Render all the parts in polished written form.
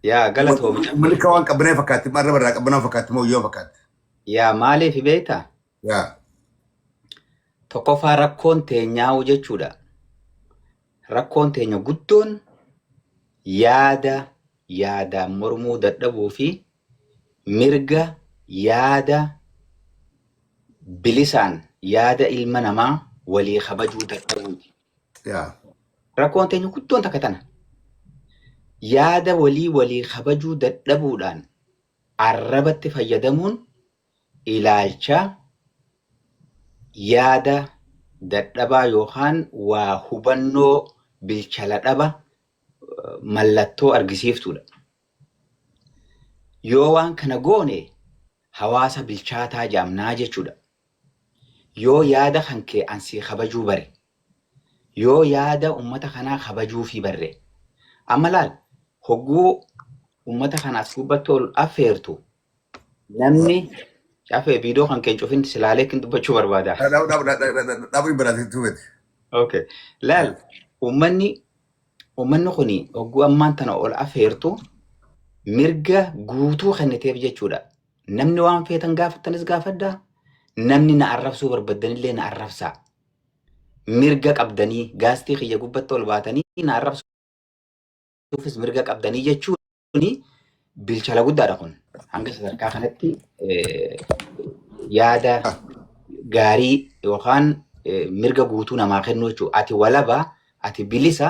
يا قالت هو مجفر ملك وان قبنا فكات مرة برا قبنا فكات مو يوم فكات يا مالي في بيتا يا تقفى ركون تينيا وجتشودا ركون تينيا قدون yaada mormuu dadhabuu fi mirga yaada bilisaan yaada ilma namaa walii kabajuu dadhabuuti. يا Rakkoon teenya guddoon takka tana. Yaada walii kabajuu dadhabuudhaan arrabatti fayyadamuun ilaalcha yaada dadhabaa yookaan waa hubannoo bilchala dhaba mallattoo argisiiftuudha. Yoo waan kana goone hawaasa bilchaataa jaamnaa jechuudha. Yoo yaada kan kee ansii kabajuu bare, yoo yaada ummata kanaa kabajuu fi barre, amma laal hogguu ummata kanaas gubbatti ol affeertu namni cafee viidiyoo kan keenya cufin silaalee kin dubbachuu barbaada. دابو براتي توبت Okay. Laal ummanni kuni hogguu ammaan tana ol affeertu mirga guutuu kenniteef jechuudha. Namni waan feetan gaafattanis gaafaddaa. Namni na arrabsuu barbaadanillee na arrabsaa. Mirga qabdanii gaastii kiyya gubbatti ol baatanii na arrabsuufis mirga qabdanii jechuun bilchala guddaadha kun. Hanga sadarkaa kanatti yaada gaarii yookaan mirga guutuu namaa kennuu jechuudha. Ati walabaa, ati bilisa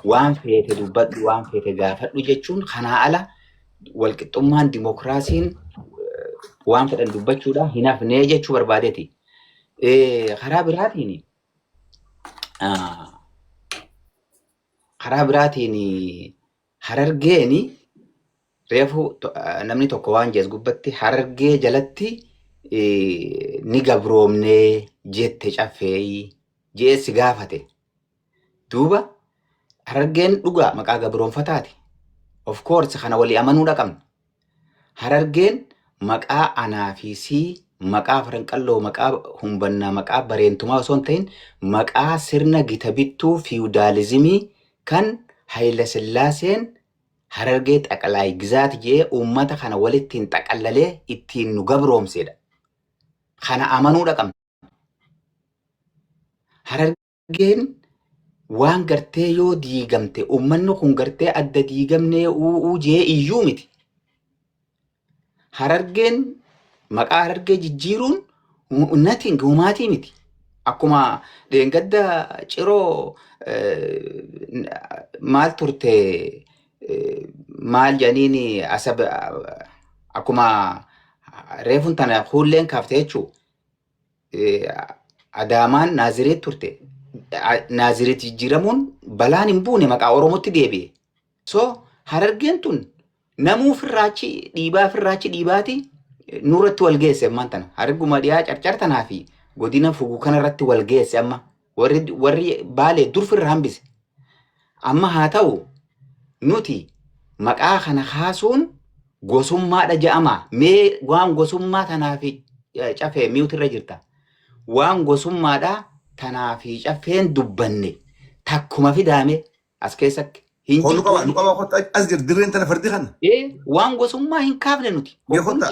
waan feete dubbadhu, waan feete gaafadhu jechuun kanaa ala walqixxummaan dimokiraasiin waan fedhan dubbachuudha hin hafnee jechuu barbaadeeti. Karaa biraatiin Harargeeni reefu namni tokko waan jees gubbatti Harargee jalatti ni gabroomnee jette caffee jeessi gaafate. Duuba Harargeen dhugaa maqaa gabroonfataati. Of course kana walii amanuudha qabna. Harargeen maqaa anaa fi sii maqaa faranqalloo maqaa humbannaa maqaa bareentumaa osoo hin ta'in maqaa sirna gita bittuu fiwudaalizimii kan Hayila Sillaaseen Harargee xaqalaay gizaati jee uummata kana walittiin xaqallalee ittiin nu gabroomsedha. Kana amanuudha qabna. Harargeen waan gartee yoo diigamte uummanni kun gartee adda diigamnee u'uu jee iyyuu miti. Harargeen maqaa Harargee jijjiiruun natiin gumaatii miti. Akkuma dheengadda ciroo maal turte maal jedhaniin asab akkuma reefun tana hulleen kaafte jechuu Adaamaan Naazireet turte. Naazireet jijjiiramuun balaan hin buune maqaa Oromootti deebi'e. So Harargeen tun namuu firraachi dhiibaati nurratti wal geesse ammaan tana. Hararguma dhiyaa carcartanaa fi godina fuguu kanarratti wal geesse amma. Warri baalee dur firra hambise. Amma haa ta'u nuti maqaa kana kaasuun gosummaadha je'ama. Mee waan gosummaa tanaa fi cafee miutirra jirta. Waan gosummaadha tanaa fi cafeen dubbanne takkuma fidaame as keessatti. هو نقبا خط أزجر درين تنا فردي خن waan gosummaa hin kaafne nuti. ميخوتا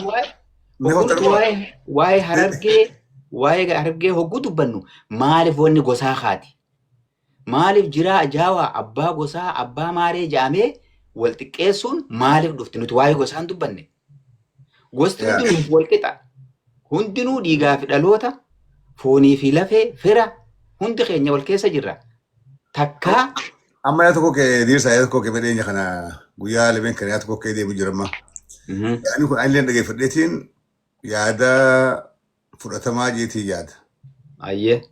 Waa'ee Harargee hogguu dubbannu maaliif wanni gosaa kaati? Maaliif jiraa ajaawaa abbaa gosaa abbaa maaree jedhamee wal xiqqeessuun maaliif dhufti? Nuti waa'ee gosaan dubbanne. Gosti hundinuu wal qixa. Hundinuu dhiigaa fi dhaloota foonii fi lafee fira hundi keenya wal keessa jirra. Takkaa أما يا تكو كي ديرسا يا تكو كي بدين خنا ويا لبين كان يا تكو كي دي بجرما يعني كون أيلين دقي فردتين يا دا فرتما جيتي ياد أيه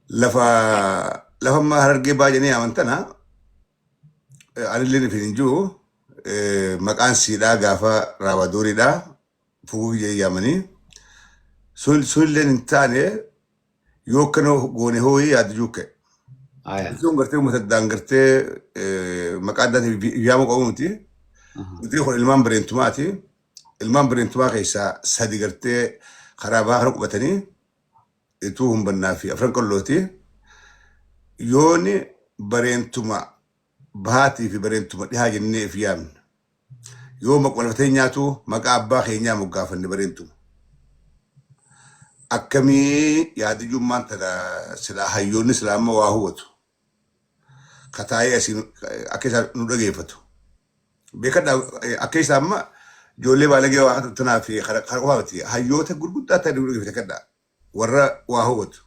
لفا ما هرجي باجني أمانتنا أيلين في نجو مكان سيدا غافا رابدوري دا فوق يامني سول لين تاني يوكنو غوني هو ياد جوكي Isun gartee mutadaan gartee maqaaddaati biyyaama qabuuti. Guddii kun ilmaan bareentumaati. Ilmaan bareentumaa keessaa sadi gartee karaa bahaa kana qubatanii ituu humbannaa fi afran qallooti. Yooni bareentuma bahaatii fi bareentuma dhihaa jennee if yaamne. Yoo maqwalfatee nyaatu maqaa abbaa keenyaa moggaafanne bareentu. Akkamii yaadijummaan tana silaa hayyoonni silaa amma waa hubatu. Kataa'ee asiin akka isaan nu dhageeffatu. Beekadhaa akka isaan amma ijoollee baalagee waa tanaa fi karaa qofaati. Hayyoota gurguddaa ta'e nu dhageeffate kadhaa. Warra waa hubatu.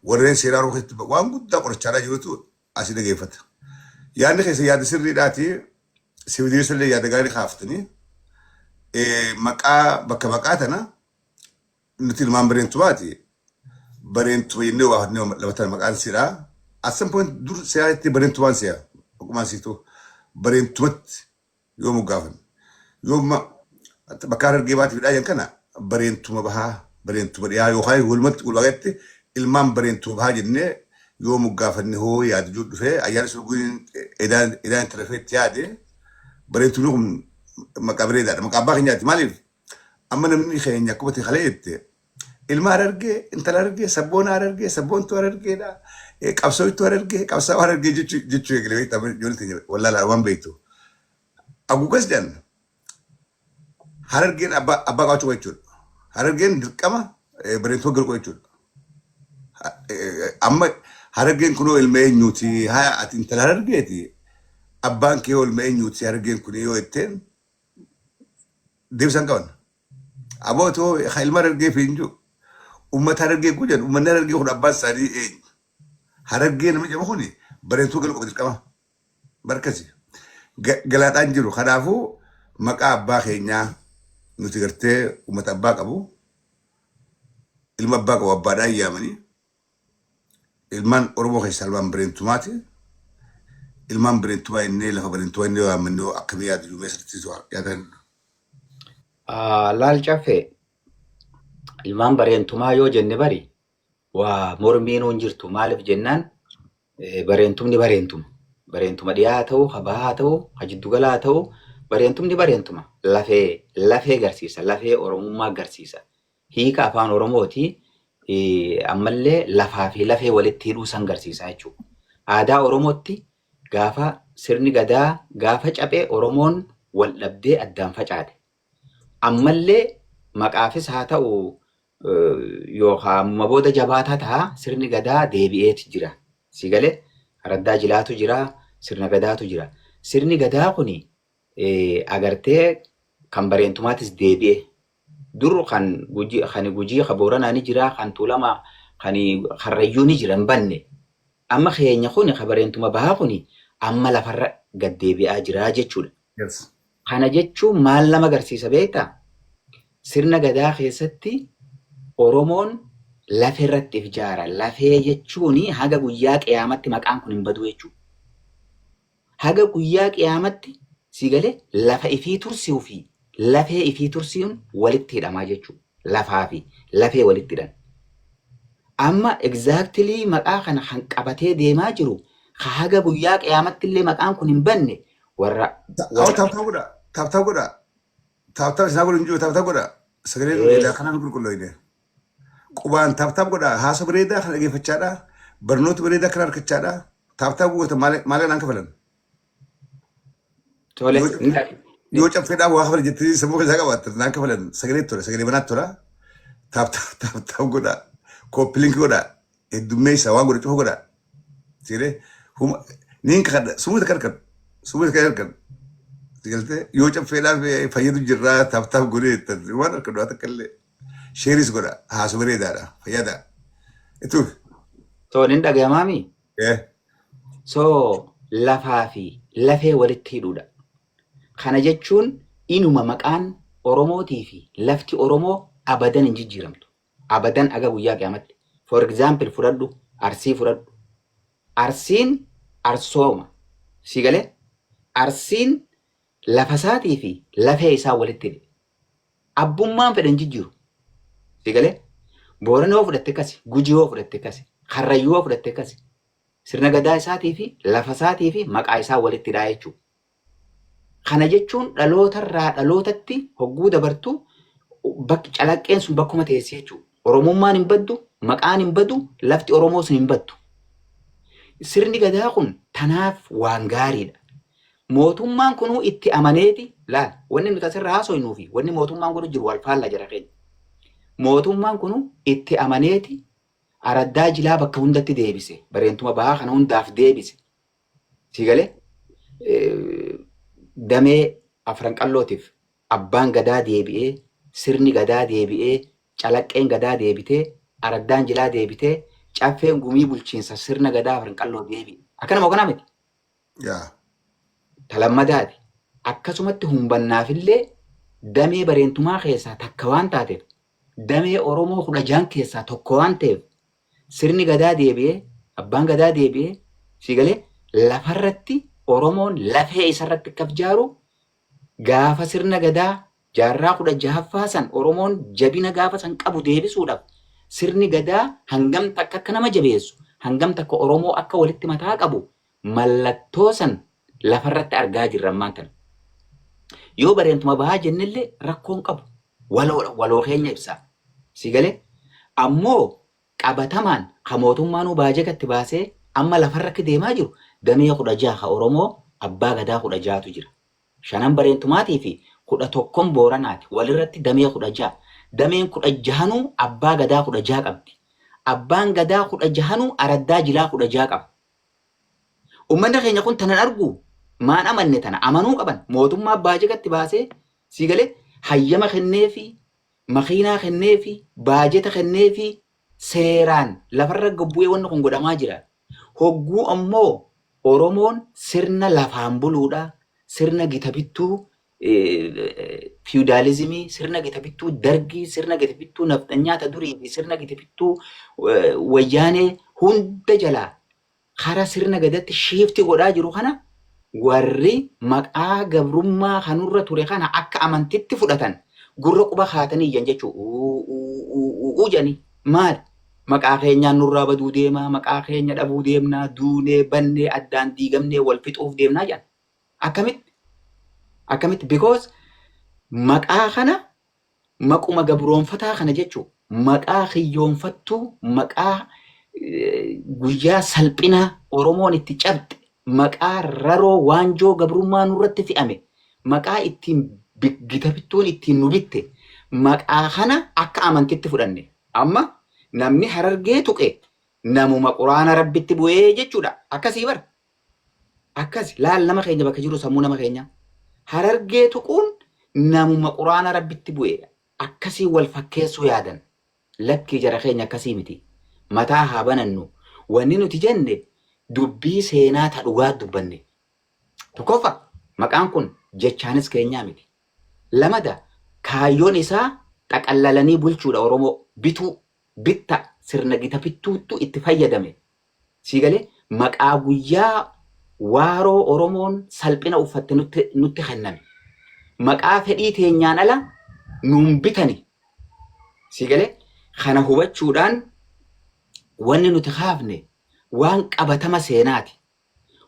Warreen seeraa ruuxatti waan guddaa qorachaadhaa jirutu asii dhageeffata. Yaadni keessa yaada sirriidhaati. Sibiilisa illee yaada gaarii kaaftanii. Maqaa bakka maqaa tana nuti ilmaan bareentumaati. Bareentu jennee waa labatan maqaan siidhaa. At some point dur siyaasatti bareentumaan siyaa. Ogumaan siituu bareentumatti yoo moggaafan. Yoo bakka Harargee baatiif dhaayan kana bareentuma bahaa bareentuma dhiyaa yookaan walumatti walwaqatti ilmaan bareentuma bahaa jennee yoo moggaafanne hoo yaada jiru dhufee ayyaana surguun edaan tarafeetti yaade bareentumni kun maqaa bareedaadha. Maqaa abbaa keenyaati. Maaliif amma namni keenya akkuma ta'e halee jette ilma Harargee intala Harargee sabboona Harargee sabboontuu Harargeedha. Qabsootu Harargee qabsaa Harargee jechuu eegalee ijoollee wallaalaa waan beektu. Aguugas jedhan Harargeen abbaa qabaachuu jechuudha. Harargeen dirqama bareentuma galuu jechuudha. Amma Harargeen kunoo ilma eenyuuti haa ati intala Harargeeti abbaan kee ilma eenyuuti Harargeen kun yoo jetteen deebisan qaban. Abootoo ilma Harargee fi injuu uummata Harargee kun jedhu uummanni Harargee kun abbaan isaanii eenyu. Harargee namni jedhamu kuni bareentuu galuu qaba dirqama. Barkasi. Galaadhaan jiru. Kanaafuu maqaa abbaa keenyaa nuti gartee uummata abbaa qabu. Ilma abbaa qabu abbaadhaan yaamanii. Ilmaan Oromoo keessaa ilmaan bareentumaati. Ilmaan bareentumaa inni lafa bareentumaa inni yaamannoo akkamii yaadu jiru meeshaatti yaadan. Laal caffee ilmaan bareentumaa yoo jenne bari waa mormiin hin jirtu. Maaliif jennaan bareentumni bareentuma. Bareentuma dhiyaa ta'u, habaa ta'u, hajiddugalaa ta'u bareentumni bareentuma. Lafee agarsiisa. Lafee Oromummaa agarsiisa. Hiika afaan Oromooti ammallee lafaa fi lafee walitti hidhuu san agarsiisa jechuudha. Aadaa Oromootti gaafa sirni gadaa gaafa caphee Oromoon wal dhabdee addaan facaate. Ammallee maqaafis haa ta'u yookaan booda jabaataa ta'a sirni gadaa deebi'eeti jira. Si galee araddaa jilaatu jira, sirna gadaatu jira. Sirni gadaa kuni agartee kan bareentumaatis deebi'e. Dur kan gujii kan booranaa ni jira, kan tuulamaa kan harrayyuu ni jira hin banne. Amma keenya kuni kan bareentuma bahaa kuni amma lafarra gad deebi'aa jira jechuudha. Kana jechuun maal nama agarsiisa beektaa? Sirna gadaa keessatti Oromoon lafee irratti ijaara. Lafee jechuun haga guyyaa qiyaamatti maqaan kun hin badu jechuudha. Haga guyyaa qiyaamatti si galee lafa ifii tursiuu fi lafee ifii tursiin walitti hidhamaa jechuudha. Lafaa fi lafee walitti hidhan. Amma exactly maqaa kana kan qabatee deemaa jiru haga guyyaa qiyaamatti illee maqaan kun hin banne warra. Taaptaa godha. Taaptaa isaa godhu hin jiru taaptaa godha. Sagalee bareedaa kanaan qulqulloofne. Qubaan taaptaa godha. Haasa bareedaa kan dhageeffachaadha. Barnoota bareedaa kan harkachaadha. Taaptaa goota maal naan kafalan? Tole. Yoo caffeedhaa waa kafalan jettanii sammuu keessaa qabaatan naan kafalan sagalee tola sagalee banaatti tola. Taaptaa godha. Kooppilinki godha. Heddummeessaa waan godha cufa godha. Siree niin kakadha. Sumuuta karkan. Sumuuta karkan. Yoo caffeedhaaf fayyadu jirraa taaptaaf godhee waan harka du'aa takka illee sheeris godha haasu bareedaadha fayyada. Ituuf. Tole hin dhagahamaami. So lafaa fi lafee walitti hidhuudha. Kana jechuun inuma maqaan Oromootii fi lafti Oromoo abadan hin jijjiiramtu. Abadan aga guyyaa qiyaamatti. For example fudhadhu Arsii fudhadhu. Arsiin arsooma. Si galee Arsiin lafa isaatii fi lafee isaa walitti hidhe. Abbummaan fedhan jijjiiru. Si galee Booranaa yoo fudhatte akkasi, Gujii yoo fudhatte akkasi, Karrayyuu yoo fudhatte akkasi. Sirna gadaa isaatii fi lafa isaatii fi maqaa isaa walitti hidhaa jechuudha. Kana jechuun dhalootarraa dhalootatti hogguu dabartuu calaqqeen sun bakkuma teessee jechuudha. Oromummaan hin baddu, maqaan hin badu, lafti Oromoos hin baddu. Sirni gadaa kun tanaaf waan gaariidha. mootummaan kunuu itti amaneeti laal wanni nuti asirraa haasofnuu fi wanni mootummaan kun jiru wal faallaa jira keenya. Mootummaan kunuu itti amaneeti araddaa jilaa bakka hundatti deebise bareentuma bahaa kana hundaaf deebise. Siigalee damee afran qallootiif abbaan gadaa deebi'ee sirni gadaa deebi'ee calaqqeen gadaa deebitee araddaan jilaa deebitee caffeen gumii bulchiinsa sirna gadaa afran qalloo deebi'e. Akkana moo kana miti? Talammadaati. Akkasumatti humbannaafillee damee bareentumaa keessaa takka waan taateef damee Oromoo 16 keessaa tokko waan ta'eef sirni gadaa deebi'ee abbaan gadaa deebi'ee siigalee lafarratti Oromoon lafee isarratti akka jaaru gaafa sirna gadaa jaarraa 16ffaa san Oromoon jabina gaafa san qabu deebisuudhaaf sirni gadaa hangam takka akka nama jabeessu hangam takka Oromoo akka walitti mataa qabu mallattoo san lafarratti argaa jirra ammaan tana. Yoo bareentuma bahaa jennillee rakkoon qabu waloo keenya ibsa. Siigalee ammoo qabatamaan ka mootummaanuu baajekatti baasee amma lafarratti deemaa jiru damee 16 ka Oromoo abbaa gadaa 16tu jira. 5 bareentumaatii fi 11 booranaati walirratti damee 16. Dameen 16 abbaa gadaa 16 qabdi. Abbaan gadaa 16 araddaa jilaa 16 qaba. Uummanni keenya kun tanan argu maan amanne tana amanuu qaban mootummaa baajekatti baasee siigalee hayyama kenneefi makiinaa kenneefi baajeta kenneefi seeraan lafarra gabbu'ee wanni kun godhamaa jira. Hogguu ammoo Oromoon sirna lafaan buluudha sirna gita bittuu feudalizimii sirna gita bittuu dargii sirna gita bittuu naftanyaata durii fi sirna gita bittuu wayyaanee hunda jalaa kara sirna gadatti shiifti godhaa jiru kana warri maqaa gabrummaa kanurra ture kana akka amantitti fudhatan gurra quba haatanii iyyan jechuu jani maal maqaa keenyaan nurraa baduu deemaa maqaa keenya dhabuu deemnaa duunee bannee addaan diigamnee wal fixuuf deemnaa jedhan akkamitti because maqaa kana maquma gabroonfataa kana jechuu maqaa kiyyoonfattuu maqaa guyyaa salphina Oromoon itti cabxe maqaa raroo waanjoo gabrummaa nurratti fi'ame maqaa ittiin gita bittuun ittiin nu bitte maqaa kana akka amantitti fudhanne amma namni Harargee tuqe namuma quraana rabbitti bu'ee jechuudha akkasii bar akkas laal nama keenya bakka jiru sammuu nama keenya Harargee tuquun namuma quraana rabbitti bu'ee akkasii wal fakkeessuu yaadan lakkii jara keenya akkasii miti. Mataa haa banannu wanni nuti jenne dubbii seenaa ta dhugaa dubbanne. Tokkoffa maqaan kun jechaanis keenyaa miti. Lamada kaayyoon isaa xaqallalanii bulchuudha Oromoo bituu bitta sirna gita bittuuttu itti fayyadame. Siigalee maqaa guyyaa waaroo Oromoon salphina uffatte nutti kenname. Maqaa fedhii teenyaan ala nuun bitani. Siigalee kana hubachuudhaan wanni nuti kaafne waan qabatama seenaati.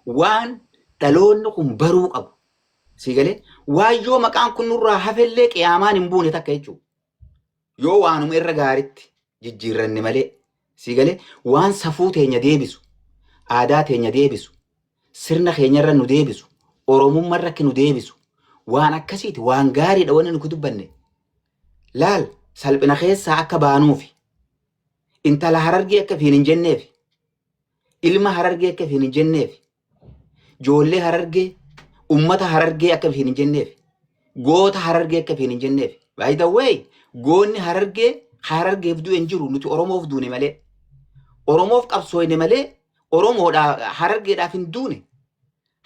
Waan dhaloonni kun baruu qabu. Siigalee waan yoo maqaan kun nurraa hafellee qiyaamaan hin buune takka jechuudha. Yoo waanuma irra gaaritti jijjiirranne malee. Siigalee waan safuu teenya deebisu, aadaa teenya deebisu, sirna keenyarra nu deebisu, Oromummaarra nu deebisu. Waan akkasiiti waan gaariidha wanni nuti dubbanne. Laal salphina keessaa akka baanuufi. Intala Harargee akka fiin hin jenneef ilma Harargee akka fiin hin jenneef ijoollee Harargee ummata Harargee akka fiin hin jenneef goota Harargee akka fiin hin jenneef by the way goonni Harargeef du'e hin jiru nuti Oromoof duune malee Oromoof qabsooyne malee Oromoodhaa Harargeedhaaf hin duune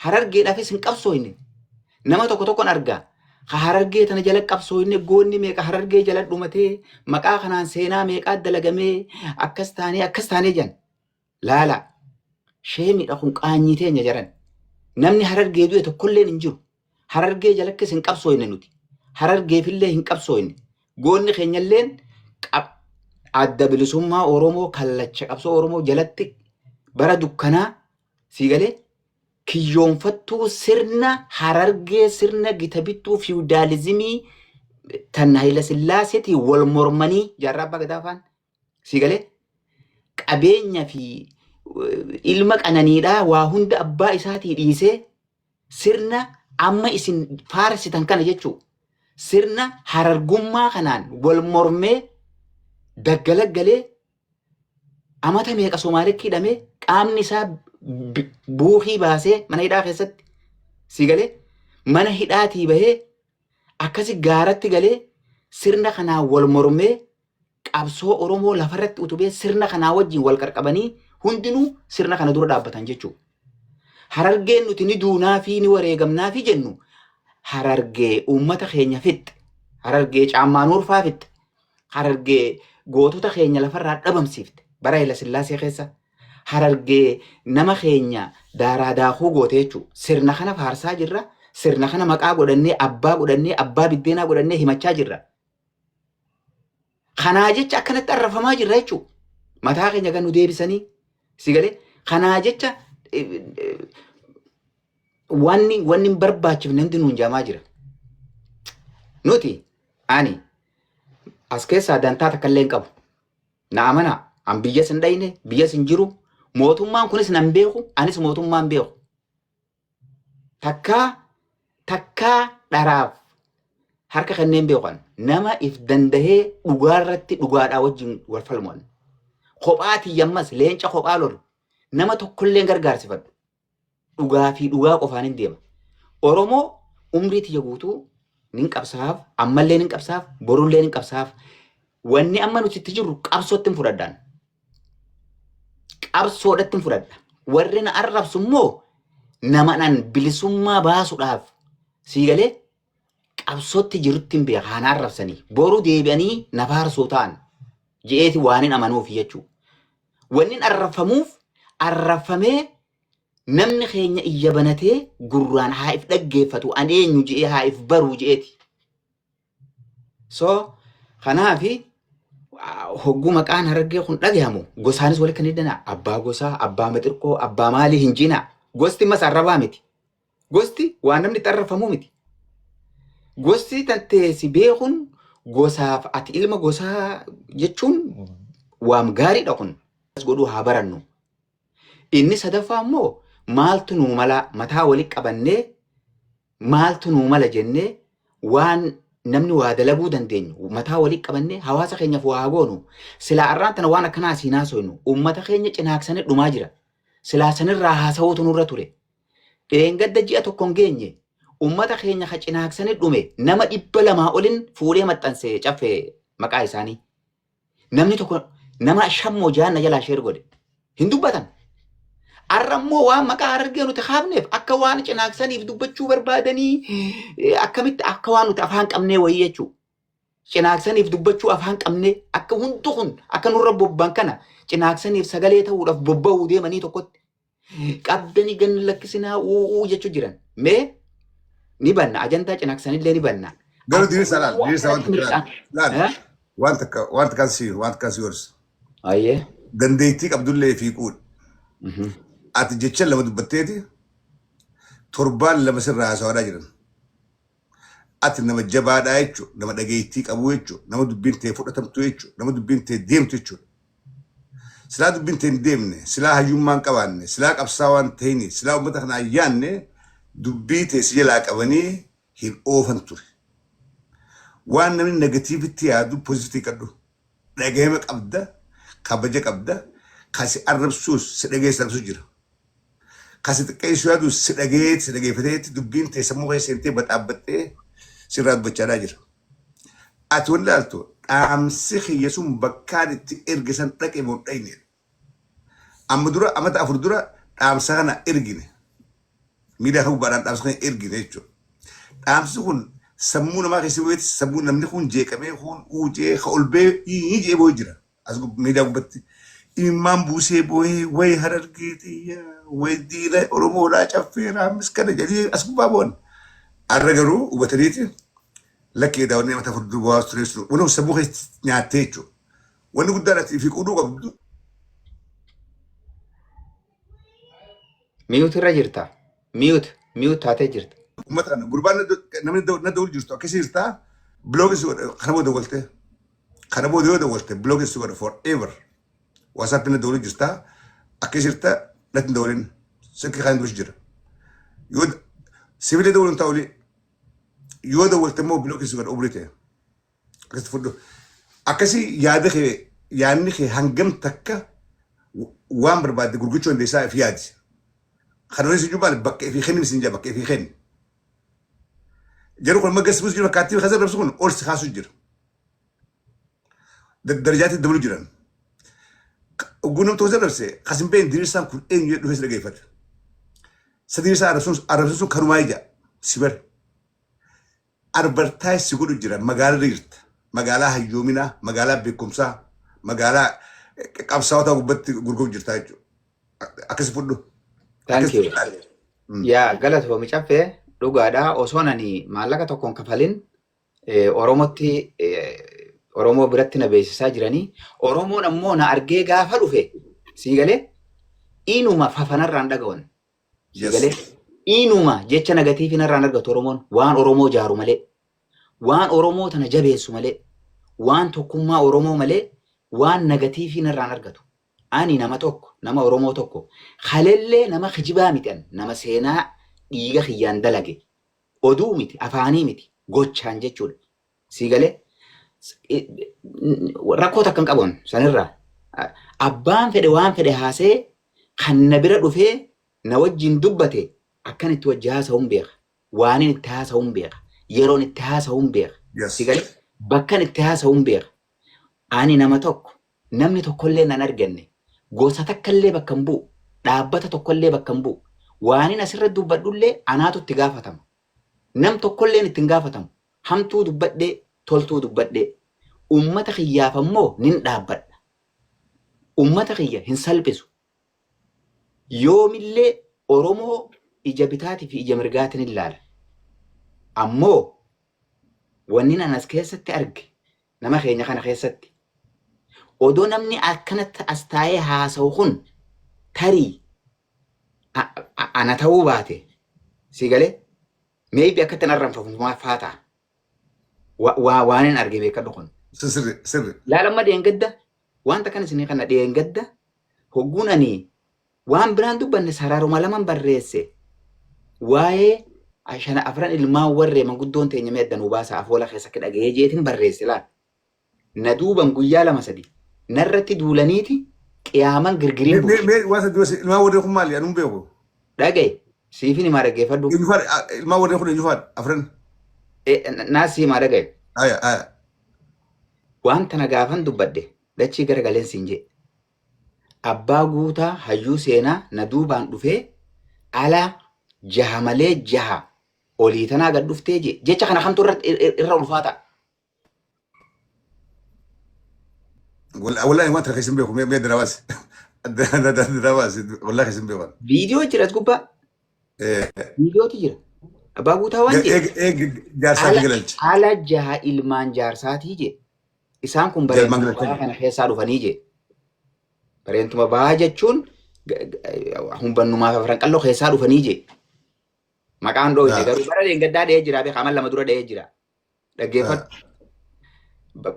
Harargeedhaafis hin qabsooyne nama tokkoon argaa Harargee tana jala qabsooyne goonni meeqa Harargee jala dhumatee maqaa kanaan seenaa meeqaa dalagamee akkas taanee jan laala sheemiidha kun qaanyii teenya jaran namni Harargee du'e tokkolleen hin jiru Harargee jalakkis hin qabsooyne nuti Harargeefillee hin qabsooyne goonni keenyalleen adda bilisummaa Oromoo kallacha qabsoo Oromoo jalatti bara dukkanaa siigalee kiyyoonfattuu sirna Harargee sirna gita bittuu feudalizimii tan Hayila Sillaaseetii wal mormanii jaarraa abbaa gadaa afaan siigalee qabeenya fi ilma qananiidhaa waa hunda abbaa isaatii dhiisee sirna amma isin faarsitan kana jechuu sirna harargummaa kanaan wal mormee daggalaggalee amata meeqa Somaalitti hidhamee qaamni isaa buuhii baasee mana hidhaa keessatti si galee mana hidhaatii bahee akkasi gaaratti galee sirna kanaan wal mormee qabsoo Oromoo lafarratti utubee sirna kanaa wajjin wal qarqabanii hundinuu sirna kana dura dhaabbatan jechuu. Harargeen nuti ni duunaa fi ni wareegamnaa fi jennu harargee uummata keenya fixxe harargee caammaa nuurfaa fixxe harargee gootota keenya lafarraa dhabamsiifte bara Haayile Sillaasee keessa harargee nama keenya daaraa daakuu goote jechuu sirna kana faarsaa jirra sirna kana maqaa godhannee abbaa biddeenaa godhannee himachaa jirra. Kanaa jecha akkanatti arrafamaa jirra jechuu mataa keenya kan nu deebisanii si galee kanaa jecha wanni barbaachifne hundi nuun jaamaa jira. Nuti ani as keessaa dantaa takka illee hin qabu. Na amanaa an biyyas hin dhayne biyyas hin jiru mootummaan kunis nan beeku anis mootummaan beeku. Takkaa dharaaf harka kanneen beekan nama if dandahee dhugaarratti dhugaadhaa wajjin wal falmuun. Kophaati yammas leenca kophaa lolu nama tokkollee gargaarsifadhu. Dhugaa fi dhugaa qofaan hin deema. Oromoo umrii tiyya guutuu nin qabsaaf, ammallee nin qabsaaf, borullee nin qabsaaf. Wanni amma nuti itti jirru qabsootti hin fudhadhaan. Qabsoodhatti hin fudhadha. Warri na arrabsu immoo namadhaan bilisummaa baasuudhaaf sii galee qabsootti jirutti hin beekaa haan arrabsanii. Boru deebi'anii na faarsoo ta'an je'eeti waan hin amanuuf jechuudha. Wanni arrafamuuf arrafamee namni keenya iyya banatee gurraan haa if dhaggeeffatu an eenyu je'ee haa if baruu je'eeti. So kanaafi hogguu maqaan harargee kun dhagahamu gosaanis wal kan hidhanaa abbaa gosaa abbaa maxirqoo abbaa maalii hin jinaa gosti mas arrabaa miti. Gosti waan namni itti arrafamuu miti. Gosti tanteesi beekun gosaaf ati ilma gosaa jechuun waam gaariidha kun. Godhuu haa barannu. Inni sadaffaa immoo maaltu nuu mala mataa walitti qabannee maaltu nuu mala jennee waan namni waa dalaguu dandeenyu mataa walitti qabannee hawaasa keenyaaf waa goonu silaa arraan tana waan akkanaa siinaa soonu uummata keenya cinaaksanii dhumaa jira. Silaa sanirraa haasawuutu nurra ture. Dheengadda ji'a tokkoon geenye uummata keenya ka cinaaksanii dhume nama 200 olin fuudhee maxxansee caffee maqaa isaanii. Namni tokko nama shammoo jaanna jalaa sheer godhe hin dubbatan. Arrammoo waan maqaa harargee nuti kaafneef akka waan cinaaksaniif dubbachuu barbaadanii akkamitti akka waan nuti afaan qabnee wayii jechuudha. Cinaaksaniif dubbachuu afaan qabnee akka hundu kun akka nurra bobban kana cinaaksaniif sagalee ta'uudhaaf bobba'uu deemanii tokkotti qabdanii ganna lakkisinaa uuu jechuu jiran. Mee ni banna ajandaa cinaaksanillee ni banna. Garuu diriirsa wanta kan siirus. Ayyee. Dandeettii qabdullee fi quudha. Ati jecha lama dubbatteeti torbaan lama sirraa haasawaa jiran. Ati nama jabaadhaa jechuudha, nama dhageettii qabu jechuudha, nama dubbiin ta'e fudhatamtu jechuudha, nama dubbiin ta'e deemtu jechuudha. Silaa dubbiin ta'e hin deemne, silaa hayyummaan qabaanne, silaa qabsaa waan ta'ini, silaa uummata kana ayyaanne dubbii ta'e si jalaa qabanii hin oofan ture. Waan namni negatiivitti yaadu poziitii qabdu. Dhagahama qabda, kabaja qabda, kasi arrabsuus si dhageessa arrabsu jira. Kasi xiqqeessu yaadu si dhageeffateetti dubbiin ta'e sammuu keessa seentee badhaabbattee sirraa dubbachaadhaa jira. Ati wal ilaaltu dhaamsi kiyya sun bakkaan itti ergisan dhaqe moo dhayne. Amma dura amata 4 dura dhaamsa kana ergine. Miidiyaa kan gubbaadhaan dhaamsa kana ergine jechuudha. Dhaamsi kun sammuu namaa keessa bu'eetti sammuu namni kun jeeqamee kun uujee ka ol bee jee boo'ee jira. As miidiyaa gubbatti immaan buusee boo'ee wayi harargeetii wayi diina Oromoodhaa caffeeraa miskana jedhee as gubbaa bo'an. Arra garuu hubataniiti lakkee daawwannee mata furduu bu'aa tureessu wanni sammuu keessa nyaattee jechuudha. Wanni guddaan ati fi quduu qabdu. Miyuutu irra jirta. Miyuut taatee jirta. Uummata kana gurbaan namni na dawul jirtu akkasii jirtaa biloogis kana booda dawalte. Kana booda yoo dawalte biloogis godha forever. WhatsApp na dawul jirtaa akkasii jirta natti dawulin sikki kan duus jira. Yoo Sibile dawlan ta'uli yoo dawwalte immoo bilookii sugan obrite akkasi fudhu akkasi yaadni kee hangam takka waan barbaadde gurguchoo hundeessaa if yaadi kanoonis iyyuu baal bakka ifii kenni misin jaa bakka ifii kenni jaruu kun magasbus jiru fakkaattii khazar rabsu kun ol si kaasu jira darajaatti dabalu jiran gunum to khazar rabse khasim been dirisan kun eenyu yedhu hesra geeffata sadirisa arabsun kanumaa ija sibar arbartaay si godhu jira magaalaa riirta magaalaa hayyoominaa magaalaa beekumsaa magaalaa qabsaawota gubbatti gurguruu jirta jechuudha akkasi fudhu. Thank you. Yaa galatoomi caffee dhugaadhaa osoo nani maallaqa tokkoon kafalin Oromoo biratti na beeksisaa jiranii Oromoon ammoo na argee gaafa dhufe sii galee inuma fafanarraan dhagawan sii galee inuma jecha negatiifinarraan argatu Oromoon waan Oromoo jaaru malee waan Oromoo tana jabeessu malee waan tokkummaa Oromoo malee waan negatiifinarraan argatu. Ani nama tokko nama Oromoo tokko halellee nama kijibaa mitian nama seenaa dhiiga kiyyaan dalage oduu miti afaanii miti gochaan jechuudha sii galee rakkoo takkan qabuun sanirraa abbaan fedhe waan fedhe haasee kan na bira dhufee na wajjin dubbate akkan itti wajji haasa'uun beeka waanin itti haasa'uun beeka yeroon itti haasa'uun beeka sii galee bakkan itti haasa'uun beeka ani nama tokko namni tokkollee nan arganne gosa takkallee bakka hin bu'u dhaabbata tokkollee bakka hin bu'u waanin asirra dubbadhullee anaatu itti gaafatama nam tokkolleen itti hin gaafatamu hamtuu dubbadhee toltuu dubbadhee ummata kiyyaaf ammoo nin dhaabbadha ummata kiyya hin salphisu yoomillee Oromoo ija bitaatii fi ija mirgaatiin ilaala ammoo wanni nan as keessatti arge nama keenya kana keessatti odoo namni akkanatti as taa'ee haasa'u kun tarii ana ta'uu baate sii galee maybe akkatti narranfamumaa faata waanin arge beekadhu kun sirri laalamma dheengadda wanta kan isin kana dheengadda hoggunanii waan biraan dubbanne saraaruma laman barreesse waa'ee ashana afran ilmaan warree manguddoon teenya meeddanuu baasa afoola keessatti dhaga'ee jeetiin barreesse laal na duuban guyyaa lama sadii narratti duulaniiti qiyaaman girgiriin mee waasa duwasi ilmaan warree kun maali anuun beeku dhagaye siifin himaa dhaggeeffadhu ilmaan warree kun eenyufaadha afran naasii himaa dhagaye aya wanta na gaafan dubbadde dachii garagaleen siin jee abbaa guutaa hayyuu seenaa na duubaan dhufee ala jaha malee jaha olii tanaa gad dhuftee jee jecha kana kamtu irra ulfaata والله ما ترى كيسم بيكم مية دراوس دراوس والله كيسم بيكم فيديو جرت كوبا فيديو تجرا أبغى تاوان جارسات جلنج على جها إلمان جارسات يجي إسان كم بريء أنا خيسارو فنيجي بريء أنتم باجت شون هم بنو ما فرنك الله خيسارو فنيجي ما كان روي تقولوا برا دين قدار يجرا بخامل لما دورا يجرا لقيفت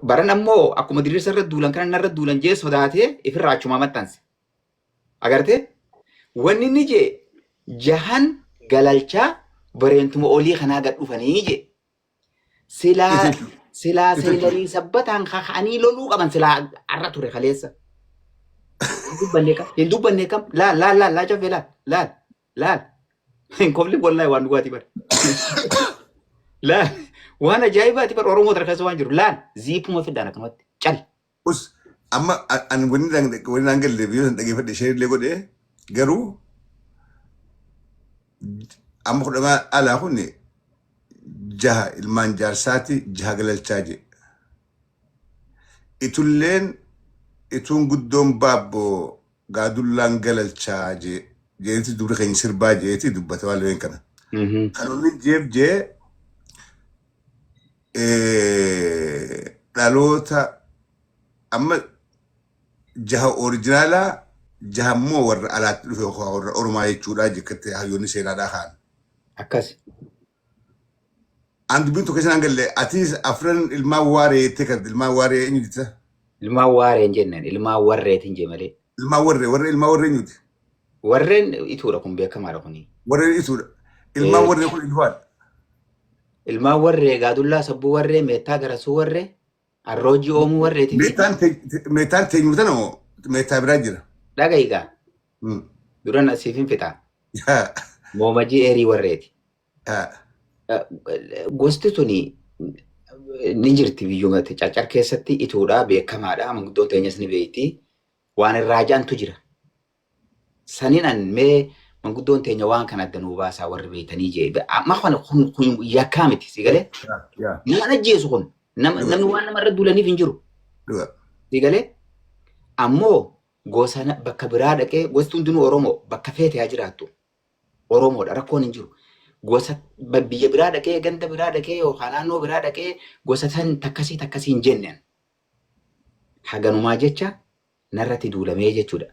baran ammoo akkuma diriirsa irra duulan kana narra duulan jee sodaatee ifirraa achuma maxxanse agarte wanni inni jee jahan galalchaa bareentuma olii kanaa gad dhufanii jee silaa seelarii sabbataan kaka'anii loluu qaban silaa arra ture kaleessa hin dubbanne kam laal jafe laal hin kofli wallahi waan dhugaatii bara laal وانا جايبه تبر oromoo tarkaasa waan jiru laan ziipuma fidaan akkamatti cal us amma an wani nan galle biyo san dage fadde shayir le gode garu amma kudama ala hunne jaha ilman jarsati jaha galalchaje itullen itun guddon babbo gadullan galalchaje jeeti dubra kan sirbaje jeeti dubbata walen kana kanun je dhaloota amma jaha oriijinaalaa jaha immoo warra alaatti dhufe warra Oromaa jechuudha jekkatti hayyoonni seenaadhaa kaan. Akkas. An dubbiin tokko isin galle atiis afran ilmaan waaree jettee kan ilmaan waaree eenyu jetta? Ilmaan waaree hin jennaan ilmaan warreetiin jee malee. Ilmaan warree warra ilmaan warree eenyuti? Warreen ituudha kun beekamaadha kuni. Warreen ituudha. ilmaan warree kun ilmaan. Ilmaan warree Gaadullaa Sabbuu warree Meettaa Garasuu warree Arroojii Oomuu warreetii fi Meetaan teenyu tana moo meetaa biraa jira. dhaga'igaa duran asiif hin fixaa. Moomajii Eerii warreeti. Gosti tuni ni jirti biyyumatti Caccar keessatti ituudhaa beekamaadhaa manguddoon teenyas ni beekti. Waan irraa jaantu jira. Saniin an mee manguddoon teenya waan kan adda nuu baasaa warri beeytanii jee. Amma kun yakkaa miti si galee? Nama ajjeesu kun namni waan namarra duulaniif hin jiru. Si galee? Ammoo gosa bakka biraa dhaqee gosti hundinuu Oromoo bakka feete haa jiraattu. Oromoodha rakkoon hin jiru. Gosa biyya biraa dhaqee ganda biraa dhaqee yookaan naannoo biraa dhaqee gosa san takkasii hin jenneen. Haganumaa jecha narratti duulamee jechuudha.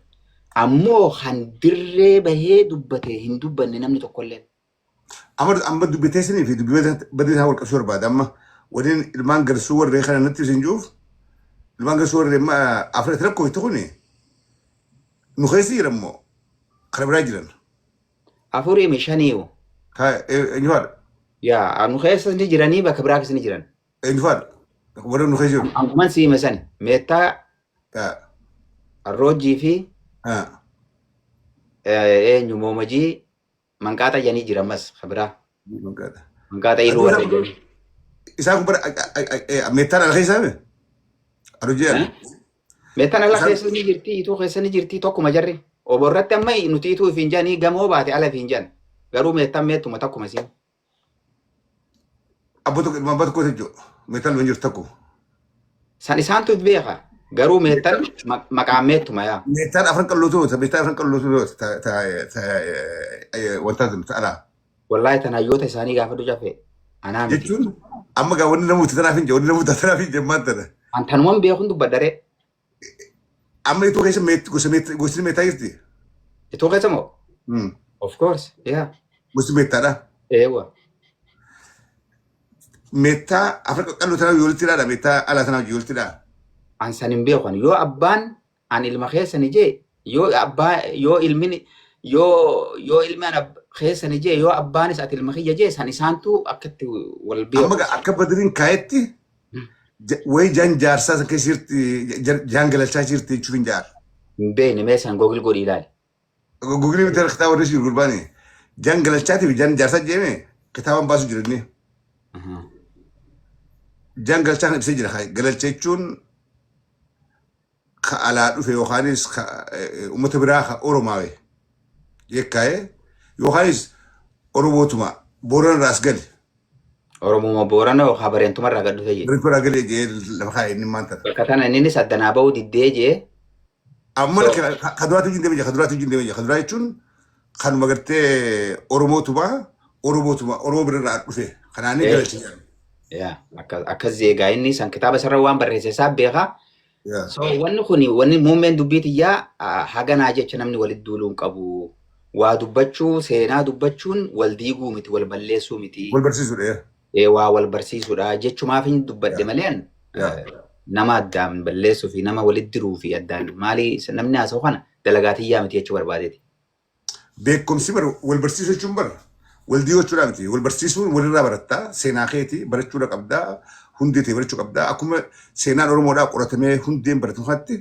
Ammoo kan dirree bahee dubbate hin dubbanne namni tokkollee. Amma dubbatee sinii fi dubbatee isaa wal qabsuu barbaada. Amma waliin ilmaan garsuu warree kana natti isin juuf ilmaan garsuu warree Afrikaa rakkoo itti kuni nu keessa jirammoo kana biraa jiran. Afurii meeshaniiwu. Eenyu faadha? Yaa nu keessa ni jiranii bakka biraa keessa ni jiran. Eenyu faadha? Warra nu keessa jiru. Amman siima sani Meettaa Arroojii fi eenyu Moomajii Manqaaxa janii jira ammas kabiraa. Manqaaxa Iluu warra jedhani. Isaan kun bara Meettaan ala keessaa mee? Arroojii ala? Meettaan ala keessa ni jirti, Ituu keessa ni jirti tokkuma jarri. Oborratti amma nuti Ituu fi hin jaanii gamoo baate ala fi hin jaan. Garuu Meettaan meettuma takkuma siin. Abbootu ilmaan baatu koota jechuudha. Meettaan lu hin jirtu takku. San isaantu beeka. Garuu Meettaan maqaan meettuma yaa. Meettaan afran qallootu Meettaan afran qallootu wanta alaa. Wallaahi tanayyoota isaanii gaafa dujafe anaa miti. Jechuun amma gaa wanni namoota tanaaf hin jiru wanni namoota tanaaf hin jemmaan tana. Antanuman beekuun dubbaddaree. Amma itoo keessa gosti meettaa jirti? Itoo keessa moo? Of course, yeah. Gosti meettaadha? Eewa. Meettaa afran qalloo tanaaf yoo walitti dhaadha meettaa alaa tanaaf yoo walitti dhaadha. An sanin beekan yoo abbaan an ilma keessani jee yoo abbaa yoo ilmi an keessani jee yoo abbaanis ati ilma kiyya jee san isaantu akkatti wal beeku. Amma akka badiriin kaayetti wayi jaan jaarsaa san keessa jirti jaan galachaa jirti jechuun hin jaar. Hin beekne mee san googil godhi ilaali. Googilii miti kitaaba warri jiru gurbaani jaan galachaatiif jaan jaarsaa jeeme kitaaban baasu jiranni. Jaan galachaa kan ibsee jira galacha jechuun ka alaa dhufe yookaanis uummata biraa ka Oromaawe yekkaaye yookaanis Oromootuma Booran raas gali. Oromuma Boorana yookaan Bareentumaa irraa gad dhufe jee. Bareentumaa irraa gali jee lafa kaa'e inni maanta. Bakka kana innis addanaa bahuu diddee jee. Amma kaduraatu jindee biyya kaduraa jechuun kanuma gartee Oromoo bira irraa dhufe kanaan inni galchi jedhama. Akkas zeegaa inni san kitaaba sarara waan barreesse isaa beekaa. So wanni kuni wanni muummeen dubbiitiyyaa haganaa jecha namni walitti duuluu hin qabu. Waa dubbachuu seenaa dubbachuun wal diiguu miti wal balleessuu miti. Wal barsiisuudha. Waa wal barsiisuudha jechumaaf hin dubbadde maleen nama addaan balleessuu fi nama walitti diruu fi addaan maali namni haasa'u kana dalagaatiyyaa miti jechuu barbaadeeti. Beekumsi bara wal barsiisuu jechuun bara wal diiguu jechuudha miti wal barsiisuun walirraa barattaa seenaa keetii barachuudha qabdaa. Hundee ta'e barachuu qabdaa. Akkuma seenaan Oromoodhaa qoratamee hundeen baratamatti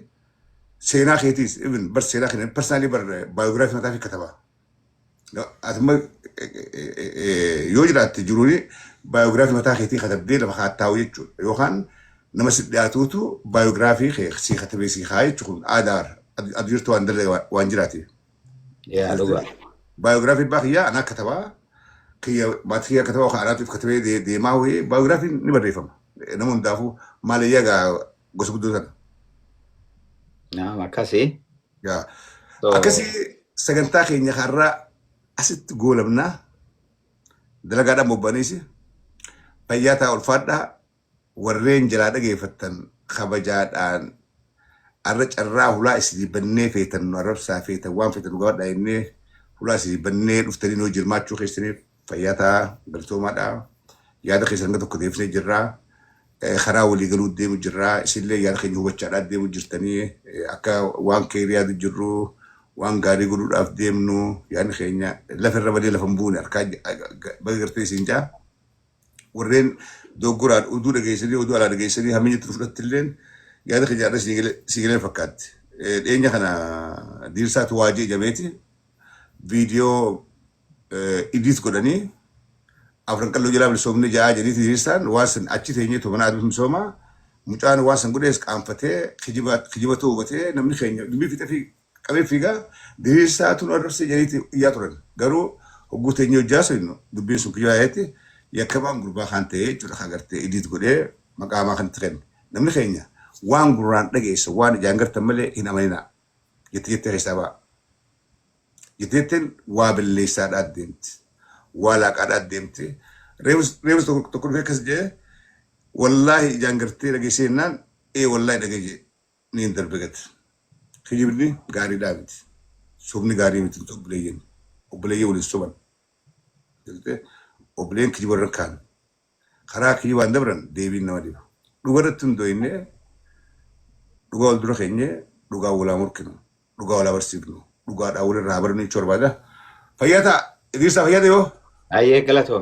seenaa keetiis bar seenaa keenya personaalii bar baayogiraafii mataa fi katabaa. Atumma yoo jiraatte jiruuni baayogiraafii mataa keetii katabdee lafa kaa'attaa'u jechuudha. Yookaan nama si dhiyaatuutu baayogiraafii si katabee si kaa'e jechuun aadaa addunyaatti waan dallee waan jiraate. Baayogiraafii baakiyyaa anaa katabaa kiyya maatii kiyyaa katabaa yookaan anaatiif katabee deemaa ho'ee baayogiraafiin ni barreeffama. Nama hundaafuu maaliyyaa gaa gosa guddoo sana. Akkasii. Akkasii sagantaa keenya har'aa asitti goolabnaa dalagaadhaan bobba'aniis fayyaa ta'a ulfaadhaa warreen jalaa dhageeffattan kabajaadhaan har'a carraa hulaa isinii bannee feetan nu arrabsaa feetan waan feetan dhugaa dhaayinee hulaa isinii bannee dhuftanii nuu jirmaachuu keessaniif fayyaa ta'a galtoomaadhaa yaada keessan hanga tokko deebisnee jirraa. Karaa walii galuu deemu jirraa isinillee yaada keenya hubachaadhaa deemu jirtanii akka waan keerii yaadu jirru waan gaarii godhuudhaaf deemnu yaadni keenya lafarra badee lafa hin buune harkaa baga gartee isin jaa warreen doggoraan oduu dhageessanii oduu alaa dhageessanii hammiyyatti fudhattilleen yaada keenya sigilee fakkaatti. Dhiyeenya kana diirsaatu waajii jabeeti viidiyoo iddiit godhanii afran qalloo jalaa bilisoomni ja'a jedhiiti diirsaan waan san achi teenyee tobanaa aduu misoomaa mucaan waan san godhees qaanfatee kijiba hubatee namni keenya dubbii fixa fi qabee fiigaa diirsaatu nu arrabsee jedhiiti iyyaa turan garuu hogguu teenyee hojjaa soyinu dubbiin sun kijibaa yaa'etti yakkamaan gurbaa kan ta'e jechuudha kan gartee iddiit godhee maqaamaa kan itti kennu namni keenya waan gurraan dhageessa waan ijaan gartan malee hin amaninaa jettee keessaa ba'a. Jetteen waa balleessaadhaa deemti waa laaqaadhaa deemti reebus tokko dhufee akkas jee wallaahi ijaan gartee dhageessennaan wallaahi dhagee ni hin darbegate kijibni gaariidhaa miti sobni gaarii miti obboleeyyen waliin soban obboleen kijibarra kaan karaa kijibaan dabran deebiin nama dhiba dhugarratti hin dooyinne dhugaa wal dura keenye dhugaa walaa murkinu dhugaa walaa barsiifnu dhugaadhaa walirraa baranii barbaada. Fayyaa ta'a. Idriisaa fayyaate yoo? Ayyee galatoo.